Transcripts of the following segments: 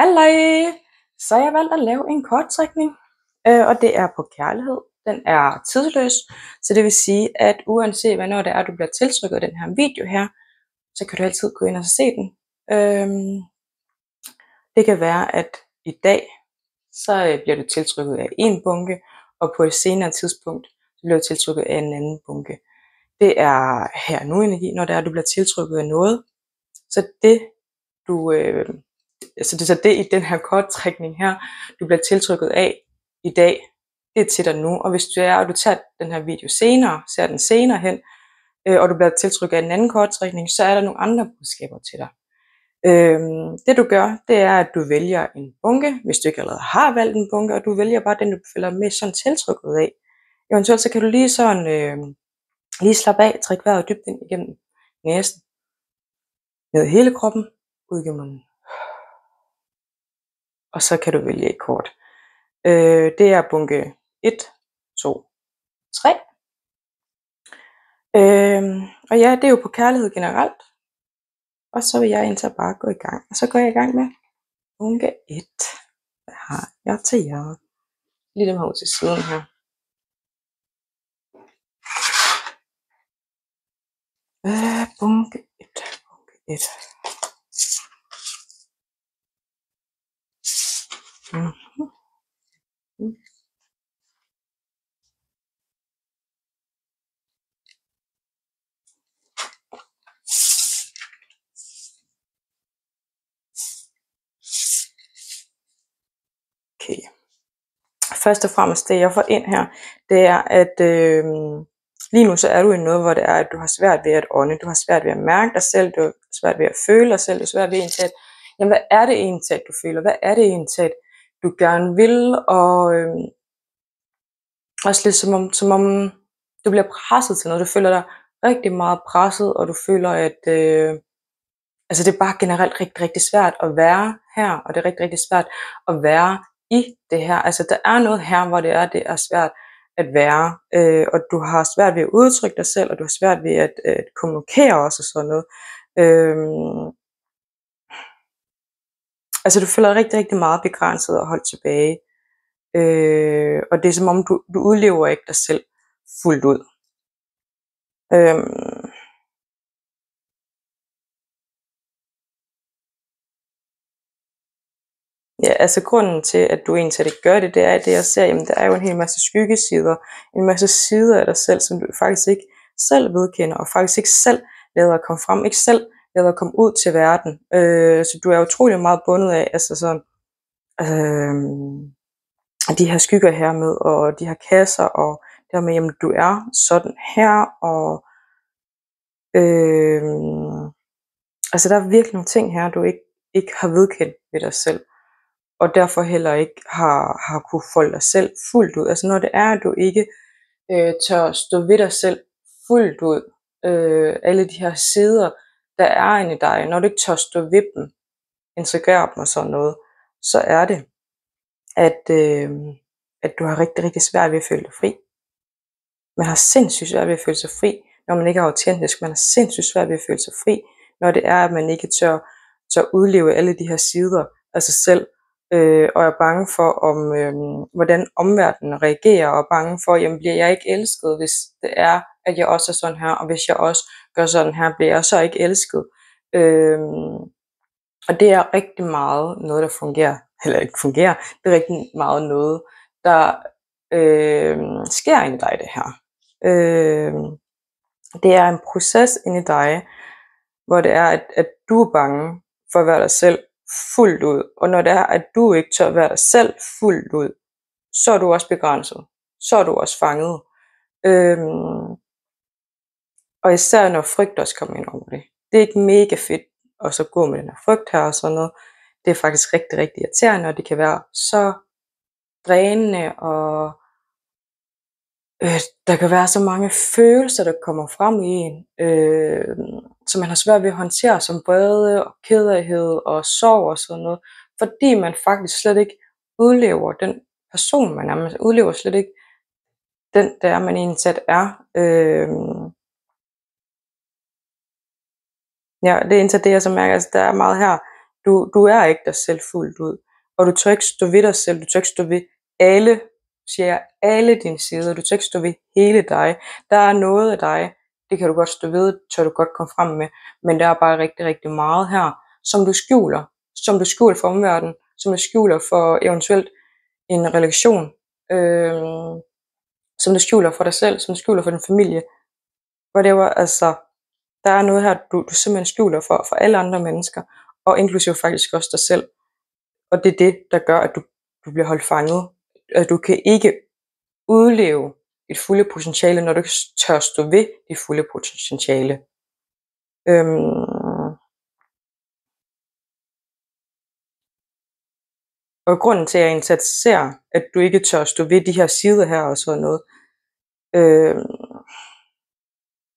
Halløj! Så har jeg valgt at lave en korttrækning, og det er på kærlighed. Den er tidsløs, så det vil sige, at uanset hvornår det er, du bliver tiltrykket af den her video her, så kan du altid gå ind og se den. Det kan være, at i dag, så bliver du tiltrykket af en bunke, og på et senere tidspunkt, så bliver du tiltrykket af en anden bunke. Det er her nu energi, når det er, du bliver tiltrykket af noget. Så det er det i den her korttrækning her, du bliver tiltrykket af i dag, det er til dig nu. Og hvis du tager den her video senere, ser den senere hen, og du bliver tiltrykket af en anden korttrækning, så er der nogle andre budskaber til dig. Det du gør, det er, at du vælger en bunke, hvis du ikke allerede har valgt en bunke, og du vælger bare den, du føler mest sådan tiltrykket af. Eventuelt så kan du lige sådan, lige slappe af, trække vejret dybt ind igennem næsen, ned i hele kroppen, ud igennem munden. Og så kan du vælge et kort. Det er bunke 1, 2, 3. Og ja, det er jo på kærlighed generelt. Og så vil jeg indtil bare gå i gang. Og så går jeg i gang med bunke 1. Hvad har jeg til jer? Lige dem her ud til siden her. Bunke 1. Bunke 1. Okay. Først og fremmest det jeg får ind her, det er at lige nu så er du i noget, hvor det er, at du har svært ved at ånde, du har svært ved at mærke dig selv, du har svært ved at føle dig selv, du har svært ved egentlig at, jamen hvad er det egentlig, at du føler, hvad er det egentlig, at du gerne vil, og også lidt som om du bliver presset til noget, du føler dig rigtig meget presset, og du føler at altså det er bare generelt rigtig, rigtig svært at være her, og det er rigtig, rigtig svært at være i det her. Altså der er noget her, hvor det er svært at være, og du har svært ved at udtrykke dig selv, og du har svært ved at kommunikere også og sådan noget. Altså du føler dig rigtig, rigtig meget begrænset og holdt tilbage. Og det er som om du udlever ikke dig selv fuldt ud. Ja, altså grunden til, at du egentlig ikke gør det, det er, at det jeg ser, jamen der er jo en hel masse skyggesider, en masse sider af dig selv, som du faktisk ikke selv vedkender, og faktisk ikke selv lader at komme frem, ikke selv lader at komme ud til verden. Så du er utrolig meget bundet af, altså sådan, de her skygger her med, og de her kasser, og det her med, jamen du er sådan her, og altså der er virkelig nogle ting her, du ikke har vedkendt ved dig selv, og derfor heller ikke har kunne folde dig selv fuldt ud. Altså når det er, at du ikke tør stå ved dig selv fuldt ud, alle de her sider, der er inde i dig, når du ikke tør stå ved dem, integrere dem og sådan noget, så er det, at du har rigtig, rigtig svært ved at føle dig fri. Man har sindssygt svært ved at føle sig fri, når man ikke er autentisk. Man har sindssygt svært ved at føle sig fri, når det er, at man ikke tør udleve alle de her sider af sig selv, og er bange for, hvordan omverdenen reagerer, og er bange for, jamen bliver jeg ikke elsket, hvis det er, at jeg også er sådan her, og hvis jeg også gør sådan her, bliver jeg så ikke elsket. Og det er rigtig meget noget, der fungerer, eller ikke fungerer, det er rigtig meget noget, der sker inde i dig, det her. Det er en proces inde i dig, hvor det er, at du er bange for at være dig selv fuldt ud, og når det er, at du ikke tør være dig selv fuldt ud, så er du også begrænset, så er du også fanget. Og især når frygt også kommer ind over det. Det er ikke mega fedt at så gå med den her frygt her og sådan noget. Det er faktisk rigtig, rigtig irriterende, og det kan være så drænende, og der kan være så mange følelser, der kommer frem i en, som man har svært ved at håndtere, som vrede og kederlighed og sorg og sådan noget, fordi man faktisk slet ikke udlever den person, man er. Man udlever slet ikke den, der man egentlig er. Ja, det er indtil det, jeg så mærker, altså der er meget her Du er ikke dig selv fuldt ud, og du tør ikke stå ved dig selv, du tør ikke stå ved alle, siger jeg, alle dine sider, du tør ikke stå ved hele dig. Der er noget af dig, det kan du godt stå ved, tør du godt komme frem med, men der er bare rigtig, rigtig meget her, som du skjuler for omverdenen, som du skjuler for eventuelt en relation, som du skjuler for dig selv, som du skjuler for din familie, whatever, altså, der er noget her, du simpelthen skjuler for alle andre mennesker, og inklusive faktisk også dig selv. Og det er det, der gør, at du bliver holdt fanget. At du kan ikke udleve dit fulde potentiale, når du ikke tør stå ved dit fulde potentiale. Og grunden til, at jeg indsat ser, at du ikke tør stå ved de her sider her og sådan noget,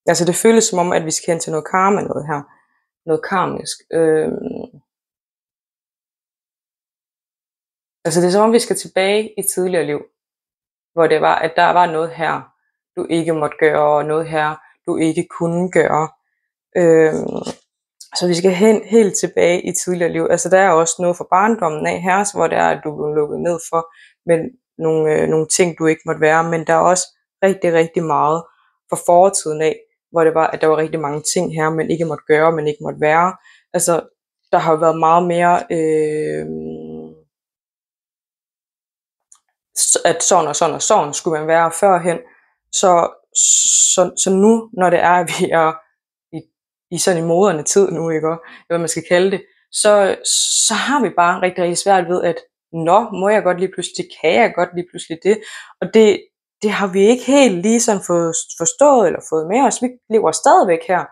altså det føles som om, at vi skal hen til noget karma, noget her. Noget karmisk. Altså det er som om, vi skal tilbage i tidligere liv, hvor det var, at der var noget her, du ikke måtte gøre, og noget her, du ikke kunne gøre. Så vi skal hen helt tilbage i tidligere liv. Altså der er også noget fra barndommen af her, hvor det er, at du blev lukket ned for med nogle ting, du ikke måtte være. Men der er også rigtig, rigtig meget fra fortiden af, hvor det var, at der var rigtig mange ting her, man ikke måtte gøre, man ikke måtte være. Altså der har været meget mere, at sådan og sådan og sådan skulle man være førhen. Så nu, når det er, at vi er i sådan i moderne tid nu, ikke, hvad man skal kalde det, så har vi bare rigtig, rigtig svært ved, at må jeg godt lige pludselig, kan jeg godt lige pludselig det, og det har vi ikke helt lige sådan forstået eller fået med os. Vi lever stadigvæk her,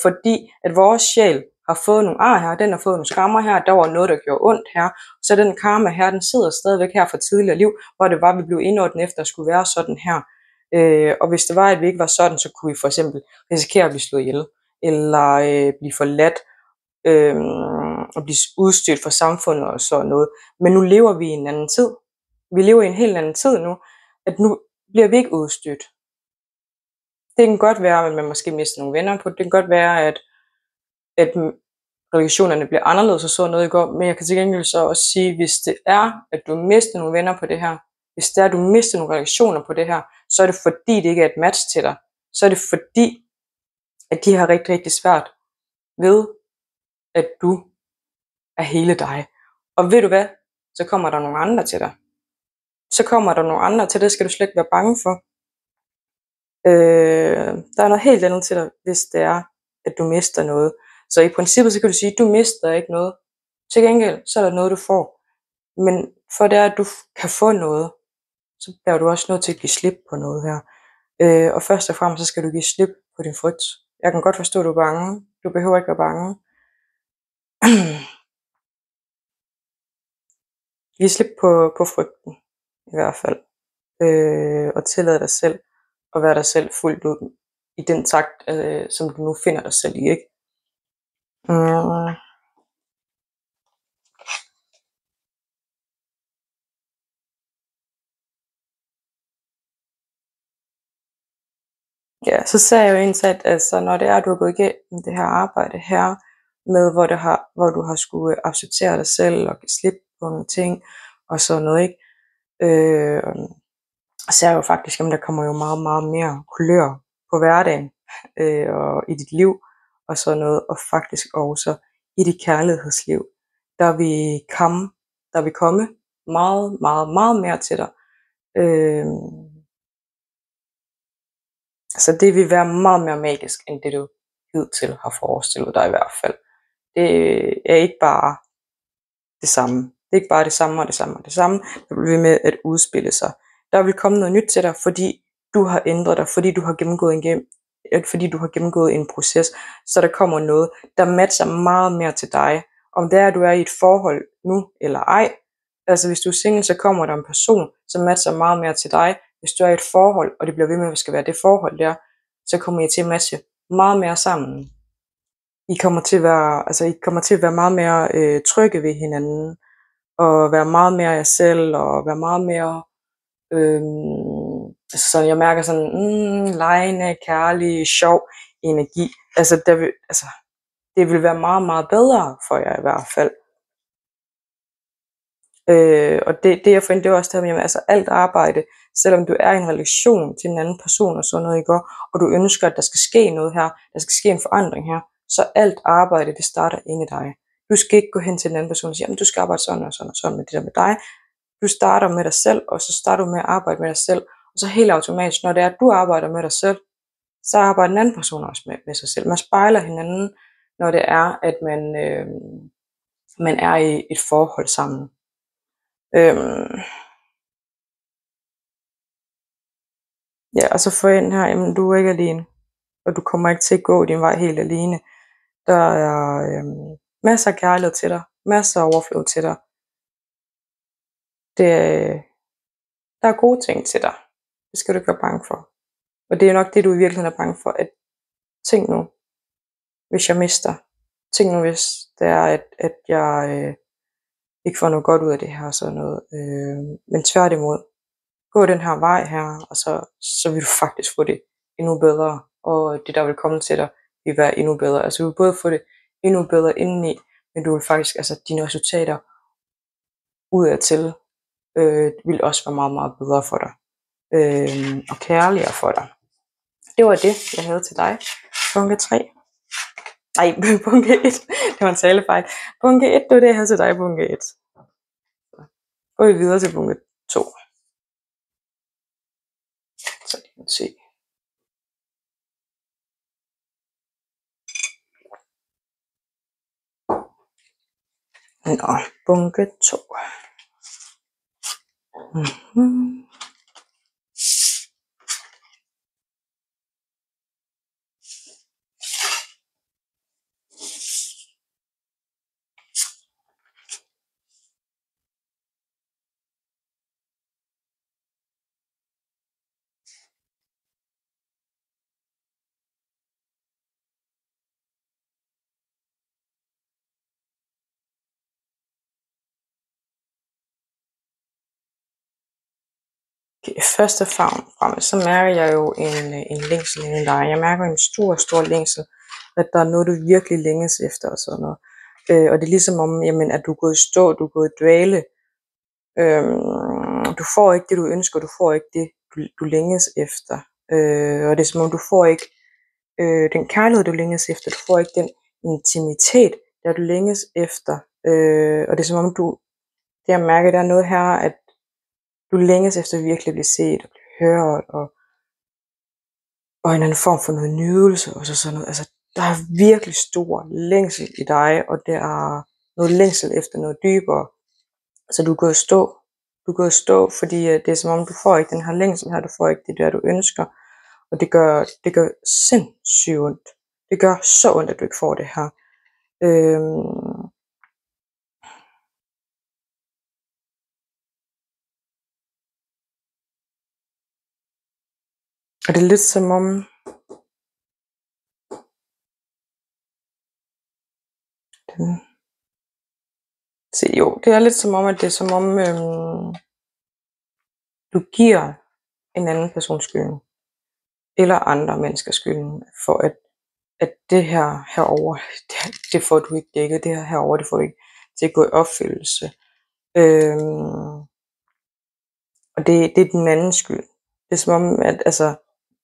fordi at vores sjæl har fået nogle ar her, den har fået nogle skammer her, der var noget, der gjorde ondt her, så den karma her, den sidder stadigvæk her fra tidligere liv, hvor det var, at vi blev indordnet efter at skulle være sådan her. Og hvis det var, at vi ikke var sådan, så kunne vi for eksempel risikere at blive slået ihjel, eller blive forladt, og blive udstødt fra samfundet og sådan noget. Men nu lever vi i en anden tid. Vi lever i en helt anden tid nu, at nu bliver vi ikke udstødt. Det kan godt være, at man måske mister nogle venner på det. Det kan godt være, at relationerne bliver anderledes og sådan noget i går. Men jeg kan til gengæld så også sige, hvis det er, at du mister nogle venner på det her, hvis det er, at du mister nogle relationer på det her, så er det fordi, det ikke er et match til dig. Så er det fordi, at de har rigtig, rigtig svært ved, at du er hele dig. Og ved du hvad? Så kommer der nogle andre til dig. Så kommer der nogle andre til dig, det skal du slet ikke være bange for. Der er noget helt andet til dig, hvis det er, at du mister noget. Så i princippet, så kan du sige, at du mister ikke noget. Til gengæld, så er der noget, du får. Men for det er, at du kan få noget, så bliver du også nødt til at give slip på noget her. Og først og fremmest, så skal du give slip på din frygt. Jeg kan godt forstå, at du er bange. Du behøver ikke være bange. Giv slip på frygten, i hvert fald. Og tillad dig selv at være dig selv fuldt ud i den takt, som du nu finder dig selv i, ikke? Ja, så ser jeg jo indsat, altså når det er, du har gået igennem det her arbejde her, med hvor du har skulle acceptere dig selv og give slip på nogle ting, og sådan noget, ikke? Ser jeg jo faktisk, at der kommer jo meget, meget mere kulør på hverdagen, og i dit liv, og sådan noget, og faktisk også i dit kærlighedsliv. Der vil komme meget, meget, meget mere til dig. Så det vil være meget mere magisk, end det du hidtil har forestillet dig i hvert fald. Det er ikke bare det samme. Det er ikke bare det samme og det samme og det samme. Der vil ved med at udspille sig. Der vil komme noget nyt til dig, fordi du har ændret dig, fordi du har gennemgået en proces, så der kommer noget, der matcher meget mere til dig. Om det er, at du er i et forhold nu eller ej. Altså hvis du er single, så kommer der en person, som matcher meget mere til dig. Hvis du er i et forhold, og det bliver ved med, at det skal være det forhold der, så kommer I til at matche meget mere sammen. I kommer til at være meget mere trygge ved hinanden, og være meget mere jer selv, og være meget mere, så jeg mærker sådan, legende, kærlig, sjov energi. det vil være meget, meget bedre for jer i hvert fald. Og det jeg fandt, det var også det her med, altså alt arbejde, selvom du er i en relation til en anden person og sådan noget, ikke? Og du ønsker, at der skal ske noget her, der skal ske en forandring her, så alt arbejde, det starter inde i dig. Du skal ikke gå hen til den anden person og sige, jamen du skal arbejde sådan og sådan og sådan med det der med dig. Du starter med dig selv, og så starter du med at arbejde med dig selv, og så helt automatisk, når det er, at du arbejder med dig selv, så arbejder den anden person også med sig selv. Man spejler hinanden, når det er, at man er i et forhold sammen. Ja, og så få ind her, jamen du er ikke alene, og du kommer ikke til at gå din vej helt alene. Der er masser af kærlighed til dig, masser af overflod til dig. Der er gode ting til dig. Det skal du ikke være bange for. Og det er nok det, du i virkeligheden er bange for, at tænk nu, hvis jeg mister. Tænk nu, hvis det er, at jeg ikke får noget godt ud af det her og sådan noget. Men tværtimod, gå den her vej her, og så vil du faktisk få det endnu bedre. Og det, der vil komme til dig, vil være endnu bedre. Altså du vil både få det endnu bedre indeni, men du vil faktisk, altså dine resultater udadtil, vil også være meget, meget bedre for dig. Og kærligere for dig. Det var det, jeg havde til dig. Bunke 3. Nej, bunke 1. Det var en talefejl. Bunke 1, det var det, jeg havde til dig, bunke 1. Så går vi videre til bunke 2. Så kan man se. Nå, bunke 2. Mm-hmm. Okay, først og fremmest, så mærker jeg jo en længsel i dig. Jeg mærker en stor, stor længsel, at der er noget, du virkelig længes efter og sådan noget. Og det er ligesom om, jamen, at du er gået i stå, du er gået i dvale. Du får ikke det, du ønsker, du får ikke det, du længes efter. Og det er som om, du får ikke den kærlighed, du længes efter. Du får ikke den intimitet, der du længes efter. Og det er som om, det jeg mærker, der er noget her, at du længes efter virkelig at blive set og blive hørt, og en anden form for noget nydelse, og så sådan noget. Altså, der er virkelig stor længsel i dig, og der er noget længsel efter noget dybere. Så du går i stå. Du går i stå, fordi det er som om, du får ikke den her længsel her, du får ikke det der, du ønsker. Og det gør sindssygt ondt. Det gør så ondt, at du ikke får det her. Og det er lidt som om, det er lidt som om, at det er som om, du giver en anden person skylden, eller andre mennesker skylden, for at det her herover, det får du ikke dækket, det her herover, det får du ikke til at gå i opfyldelse. Og det er den anden skyld. Det er som om, at altså,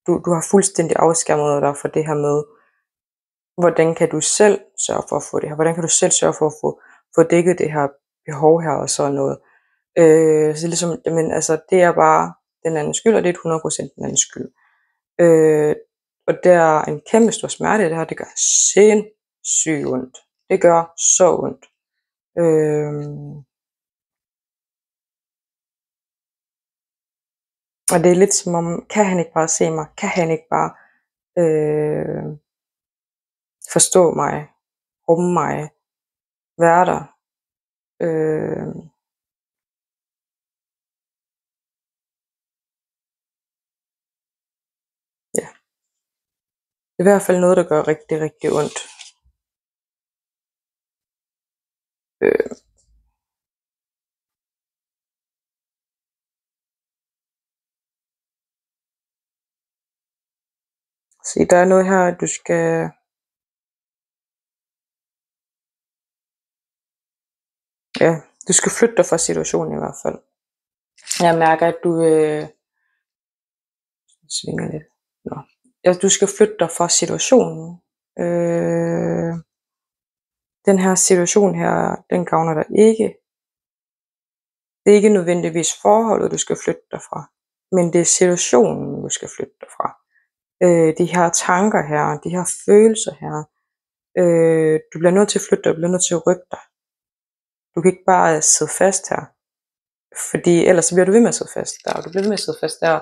du har fuldstændig afskærmet dig for det her med, hvordan kan du selv sørge for at få det her? Hvordan kan du selv sørge for at få dækket det her behov her og sådan noget? Så det er ligesom, jamen, altså, det er bare den anden skyld, og det er 100% den anden skyld. Og der er en kæmpe stor smerte i det her, det gør sindssygt ondt. Det gør så ondt. Og det er lidt som om, kan han ikke bare se mig? Kan han ikke bare forstå mig? Rumme mig? Være der? Ja. Det er i hvert fald noget, der gør rigtig, rigtig ondt. Se, der er noget her, du skal Ja, du skal flytte dig fra situationen i hvert fald. Jeg mærker, at du svinger lidt. Nå. Ja, du skal flytte dig fra situationen. Den her situation her, den gavner dig ikke. Det er ikke nødvendigvis forholdet, du skal flytte dig fra, men det er situationen, du skal flytte dig fra. De her tanker her, de her følelser her, du bliver nødt til at flytte dig, du bliver nødt til at rykke dig. Du kan ikke bare sidde fast her, fordi ellers så bliver du ved med at sidde fast der, og du bliver ved med at sidde fast der,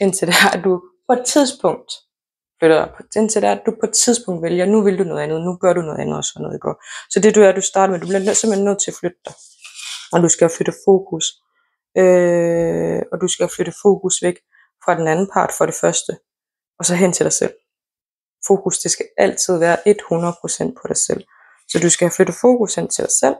indtil det er, at du på et tidspunkt flytter dig, indtil det er, at du på et tidspunkt vælger, nu vil du noget andet, nu gør du noget andet og sådan noget i går. Så det du starter med, du bliver simpelthen nødt til at flytte dig, og du skal flytte fokus, og du skal flytte fokus væk fra den anden part for det første, og så hen til dig selv. Fokus, det skal altid være 100% på dig selv. Så du skal flytte fokus hen til dig selv.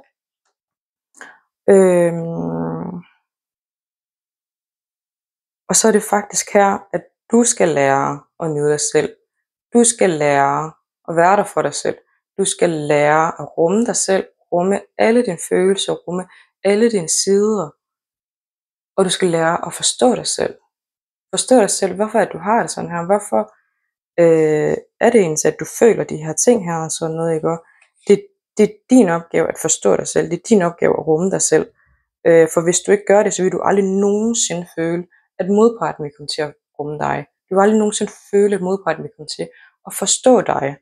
Og så er det faktisk her, at du skal lære at nyde dig selv. Du skal lære at være der for dig selv. Du skal lære at rumme dig selv, rumme alle dine følelser, rumme alle dine sider. Og du skal lære at forstå dig selv. Forstå dig selv, hvorfor at du har det sådan her. Hvorfor er det egentlig, at du føler de her ting her og sådan noget, ikke? Det er din opgave at forstå dig selv. Det er din opgave at rumme dig selv. For hvis du ikke gør det, så vil du aldrig nogensinde føle, at modparten vil komme til at rumme dig. Du vil aldrig nogensinde føle, at modparten vil komme til at forstå dig.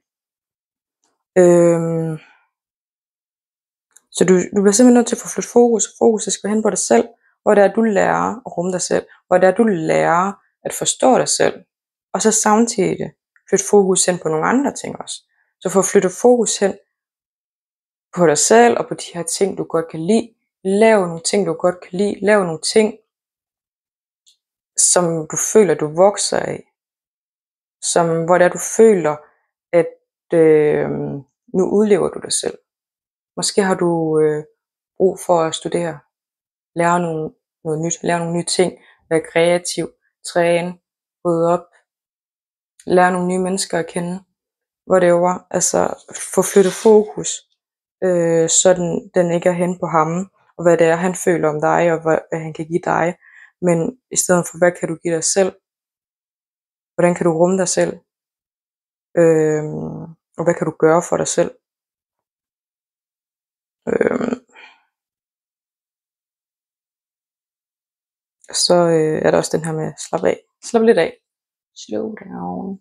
Så du bliver simpelthen nødt til at få flyttet fokus. Fokus skal hen på dig selv, hvor det er, at du lærer at rumme dig selv. Hvor det er, at du lærer at forstå dig selv. Og så samtidig flytte fokus hen på nogle andre ting også. Så få flyttet fokus hen på dig selv og på de her ting, du godt kan lide. Lav nogle ting, du godt kan lide. Lav nogle ting, som du føler, du vokser af. Hvor det er, du føler, at nu udlever du dig selv. Måske har du brug for at studere. Lære noget nyt. Lære nogle nye ting. Være kreativ. Træne. Rydde op. Lære nogle nye mennesker at kende. Whatever. Altså få flyttet fokus. Så den ikke er hen på ham. Og hvad det er, han føler om dig. Og hvad han kan give dig. Men i stedet for, hvad kan du give dig selv? Hvordan kan du rumme dig selv? Og hvad kan du gøre for dig selv? Så er der også den her med slap af. Slap lidt af. Slow down.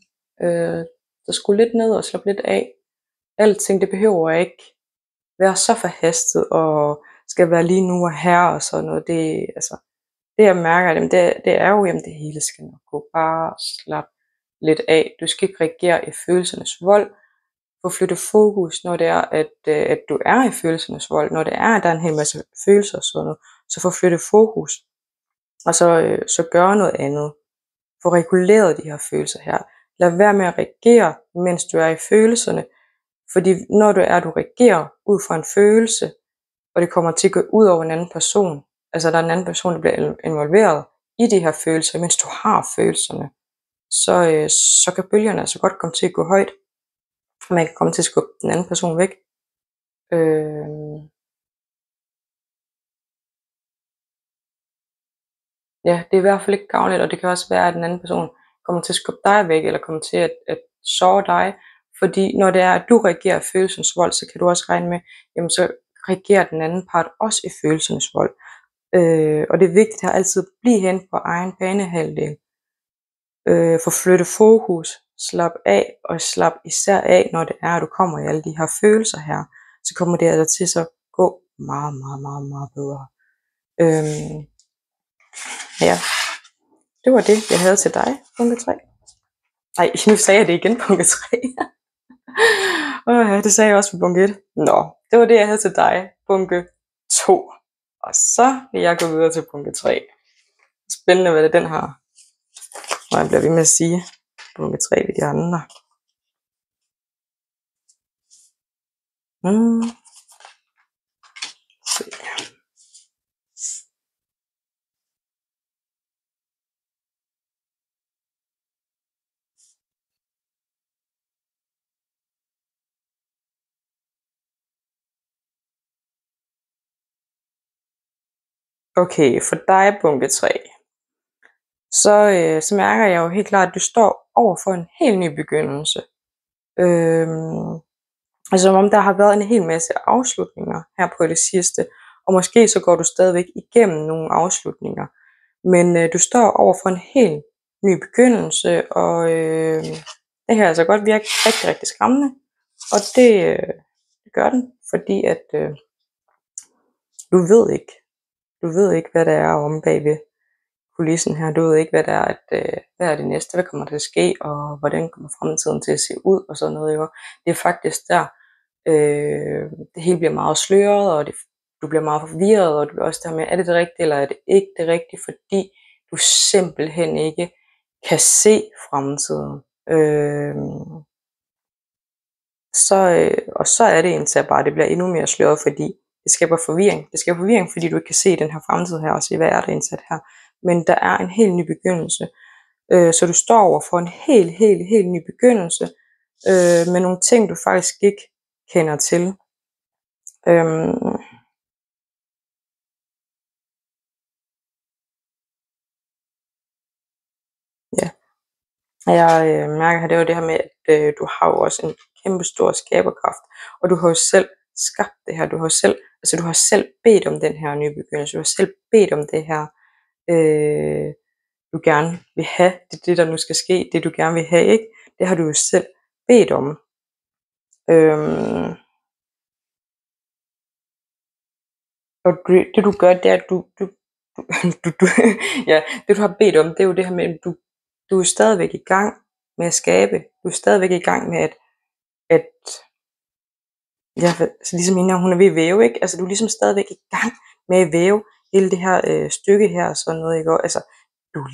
Så skru lidt ned og slap lidt af. Alting, det behøver ikke være så forhastet og skal være lige nu og her og sådan noget. Det jeg mærker, det er jo, jamen det hele skal nok gå. Bare slap lidt af. Du skal ikke reagere i følelsernes vold. Få flyttet fokus, når det er, at du er i følelsernes vold. Når det er, at der er en hel masse følelser og sådan noget. Så få flyttet fokus. Og så gøre noget andet. Få reguleret de her følelser her. Lad være med at reagere, mens du er i følelserne. Fordi når du reagerer ud fra en følelse, og det kommer til at gå ud over en anden person, altså der er en anden person, der bliver involveret i de her følelser, mens du har følelserne, så kan bølgerne altså godt komme til at gå højt. Man kan komme til at skubbe den anden person væk. Ja, det er i hvert fald ikke gavnligt, og det kan også være, at den anden person kommer til at skubbe dig væk, eller kommer til at såre dig. Fordi når det er, at du reagerer i følelsens vold, så kan du også regne med, jamen så reagerer den anden part også i følelsernes vold. Og det er vigtigt at altid blive hen på egen banehalvdel. Få flyttet fokus, slap af, og slap især af, når det er, at du kommer i alle de her følelser her. Så kommer det altså til at gå meget, meget, meget, meget bedre. Ja, det var det, jeg havde til dig, bunke 3. Nej, nu sagde jeg det igen, bunke 3. Det sagde jeg også for bunke 1. Nå, det var det, jeg havde til dig, bunke 2. Og så vil jeg gå videre til bunke 3. Spændende, hvad det den har. Og jeg bliver ved med at sige, bunke 3 ved de andre. Okay, for dig bunke 3. Så mærker jeg jo helt klart, at du står over for en helt ny begyndelse. Altså som om der har været en hel masse afslutninger her på det sidste, og måske så går du stadigvæk igennem nogle afslutninger. Men du står over for en helt ny begyndelse, og det kan altså godt virke rigtig, rigtig skræmmende. Og det gør den, fordi at du ved ikke, hvad der er om bagved kulissen her. Du ved ikke, hvad er det næste, hvad kommer der til at ske, og hvordan kommer fremtiden til at se ud, og sådan noget. Jo. Det er faktisk der, det hele bliver meget sløret, og du bliver meget forvirret, og du bliver også der med, er det rigtige, eller er det ikke det rigtige, fordi du simpelthen ikke kan se fremtiden. Og så er det indtil bare, det bliver endnu mere sløret, fordi det skaber forvirring. Det skaber forvirring, fordi du ikke kan se den her fremtid her, og se, hvad er der indsat her. Men der er en helt ny begyndelse. Så du står over for en helt ny begyndelse, med nogle ting, du faktisk ikke kender til. Ja. Og jeg mærker her, det er jo det her med, at du har jo også en kæmpe stor skaberkraft, og du har jo selv skabt det her, du har selv bedt om den her nye begyndelse, du har selv bedt om det her, du gerne vil have, det der nu skal ske, det du gerne vil have, ikke? Det har du jo selv bedt om. Og det du gør, det er, at ja, det du har bedt om, det er jo det her med, at du er stadigvæk i gang med at skabe, du er stadigvæk i gang med at ja, så ligesom hende her, hun er ved at væve, ikke? Altså du er ligesom stadigvæk i gang med at væve hele det her stykke her, og sådan noget, ikke? Altså du er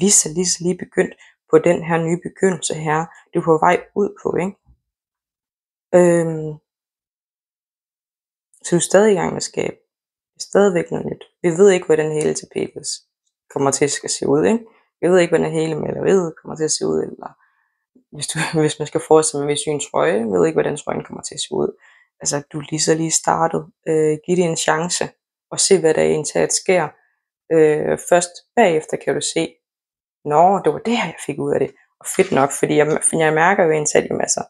lige begyndt på den her nye begyndelse her, du er på vej ud på, ikke? Så du er stadig i gang med at skabe. Det er stadigvæk noget nyt. Vi ved ikke, hvordan hele tapetet kommer til at se ud, ikke? Vi ved ikke, hvordan hele maleriet kommer til at se ud, eller hvis man skal forestille mig, hvis en trøje, vi ved ikke, hvordan trøjen kommer til at se ud. Altså, du er lige startet. Giv det en chance, og se, hvad der indtaget sker. Først bagefter kan du se, nå, det var det her, jeg fik ud af det. Og fedt nok, fordi jeg mærker jo indtaget, jamen altså,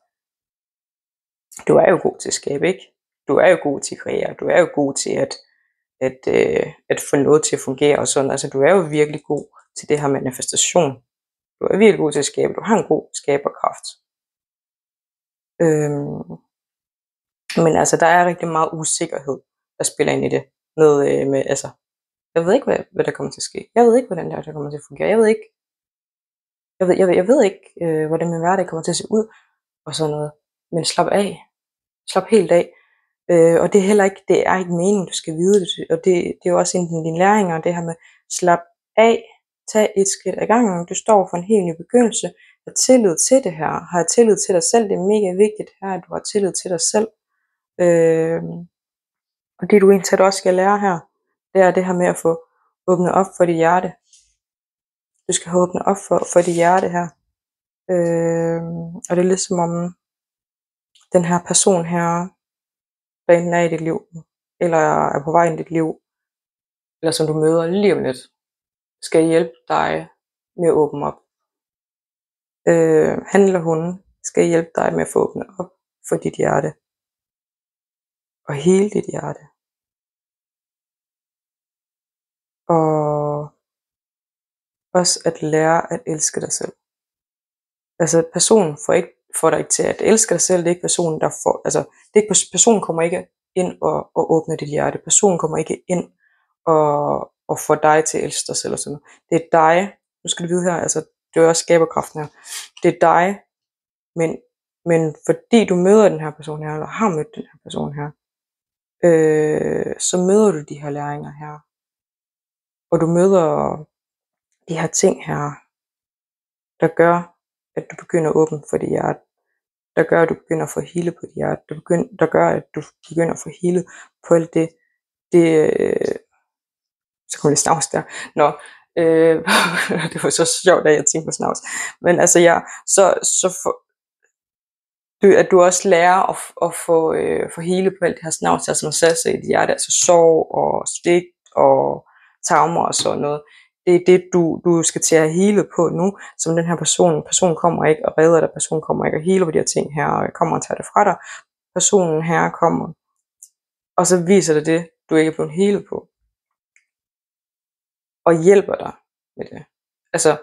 du er jo god til at skabe, ikke? Du er jo god til at kreere, du er jo god til at få noget til at fungere og sådan. Altså, du er jo virkelig god til det her manifestation. Du er virkelig god til at skabe. Du har en god skaberkraft. Men altså, der er rigtig meget usikkerhed, der spiller ind i det. Noget med, altså, jeg ved ikke, hvad der kommer til at ske. Jeg ved ikke, hvordan der kommer til at fungere. Jeg ved ikke, hvordan min hverdag kommer til at se ud, og sådan noget. Men slap af. Slap helt af. Og det er ikke meningen, du skal vide det. Og det er jo også en af dine læringer, det her med, slap af, tag et skridt ad gangen. Du står for en helt ny begyndelse. Har tillid til det her. Har tillid til dig selv. Det er mega vigtigt her, at du har tillid til dig selv. Og det du egentlig også skal lære her, det er det her med at få åbnet op for dit hjerte. Du skal have åbnet op for dit hjerte her. Og det er lidt som om den her person her, der enten er i dit liv, eller er på vej ind i dit liv, eller som du møder lige om lidt, skal hjælpe dig med at åbne op. Han eller hun skal hjælpe dig med at få åbnet op for dit hjerte. Og hele dit hjerte. Og også at lære at elske dig selv. Altså personen får dig ikke til at elske dig selv. Det er ikke personen, der får, altså det er ikke, personen kommer ikke ind og åbner dit hjerte. Personen kommer ikke ind og får dig til at elske dig selv og sådan noget. Det er dig. Nu skal du vide her, altså det er også skaberkraften her. Det er dig, men fordi du møder den her person her, eller har mødt den her person her, så møder du de her læringer her. Og du møder de her ting her, der gør, at du begynder at åbne for dit hjerte. Der gør, at du begynder at få hele på dit hjerte. Der gør, at du begynder at få hele på alt det. Så kom det snavs der. Nå, det var så sjovt, at jeg tænkte på snavs. Men altså ja, at du også lærer at få hele på alt det her snavs, der som sætter sig i dit hjerte, altså sorg og svigt og traumer og sådan noget. Det er det, du skal til at hele på nu, som den her person kommer ikke og redder dig, personen kommer ikke og healer på de her ting her, og kommer og tager det fra dig. Personen her kommer, og så viser det, du ikke er blevet healet på, og hjælper dig med det. Altså,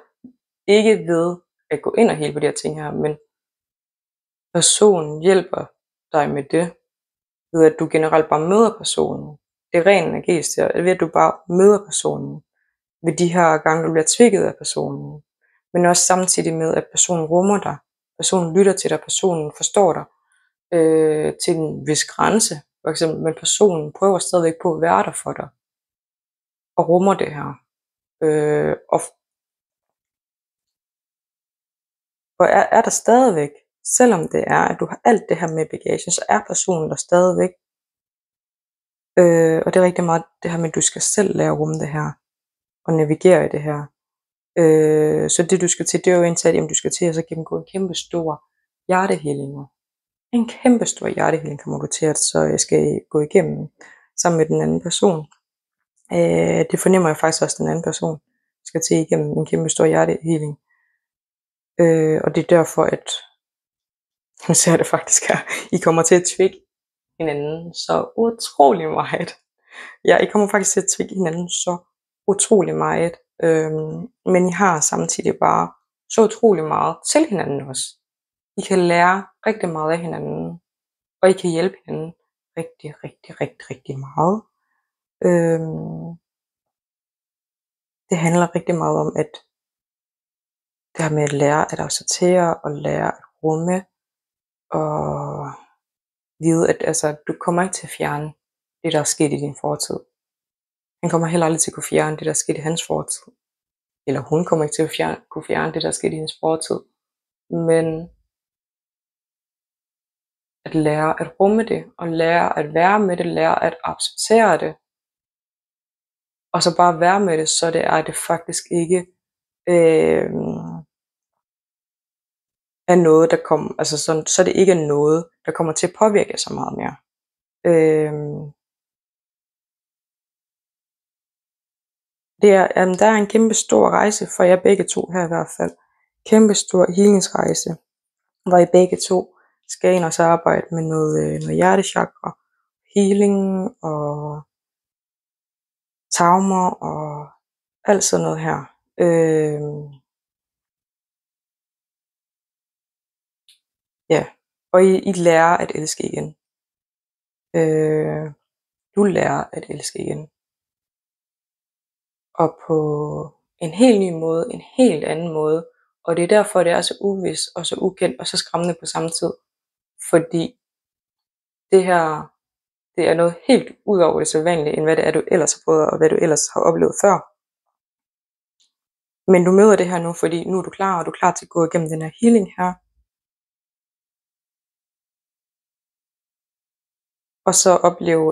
ikke ved at gå ind og hele på de her ting her, men personen hjælper dig med det, ved at du generelt bare møder personen. Det er ren energi, ved at du bare møder personen, ved de her gange, du bliver trigget af personen, men også samtidig med, at personen rummer dig, personen lytter til dig, personen forstår dig til en vis grænse, for eksempel, men personen prøver stadigvæk på at være der for dig, og rummer det her. Og er der stadigvæk, selvom det er, at du har alt det her med bagagen, så er personen der stadigvæk. Og det er rigtig meget det her med, at du skal selv lære at rumme det her, og navigere i det her. Så det du skal til, det er jo indtil, at du skal til at så gennemgå en kæmpe stor hjertehealing. En kæmpe stor hjertehealing kommer du til, at så jeg skal gå igennem sammen med den anden person. Det fornemmer jeg faktisk også, den anden person skal til igennem en kæmpe stor hjertehealing. Og det er derfor, at nu ser jeg det faktisk her, I kommer til at trigge hinanden så utrolig meget. Ja, I kommer faktisk til at trigge hinanden så utrolig meget. Men I har samtidig bare så utrolig meget til hinanden også. I kan lære rigtig meget af hinanden, og I kan hjælpe hinanden rigtig meget. Det handler rigtig meget om, at det her med at lære at acceptere og lære at rumme, og vide, at altså, du kommer ikke til at fjerne det, der er sket i din fortid. Han kommer heller aldrig til at kunne fjerne det, der er sket i hans fortid. Eller hun kommer ikke til at kunne fjerne det, der er sket i hendes fortid. Men at lære at rumme det, og lære at være med det, lære at acceptere det, og så bare være med det, så det er, at det faktisk ikke er noget, der kommer, altså så det ikke er noget, der kommer til at påvirke så meget mere. Der er en kæmpe stor rejse for jer begge to her i hvert fald. Kæmpe stor healingsrejse, hvor I begge to skal ind og så arbejde med noget hjertechakra, healing og traumer og alt sådan noget her. Ja, og I lærer at elske igen. Du lærer at elske igen. Og på en helt ny måde, en helt anden måde. Og det er derfor, det er så uvist og så ukendt og så skræmmende på samme tid. Fordi det her, det er noget helt ud over det sædvanlige, end hvad det er, du ellers har prøvet, og hvad du ellers har oplevet før. Men du møder det her nu, fordi nu er du klar, og du er klar til at gå igennem den her healing her. Og så opleve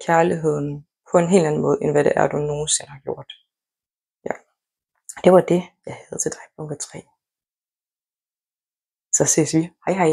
kærligheden på en helt anden måde, end hvad det er, du nogensinde har gjort. Ja, det var det, jeg havde til dig, punkt 3. Så ses vi. Hej hej.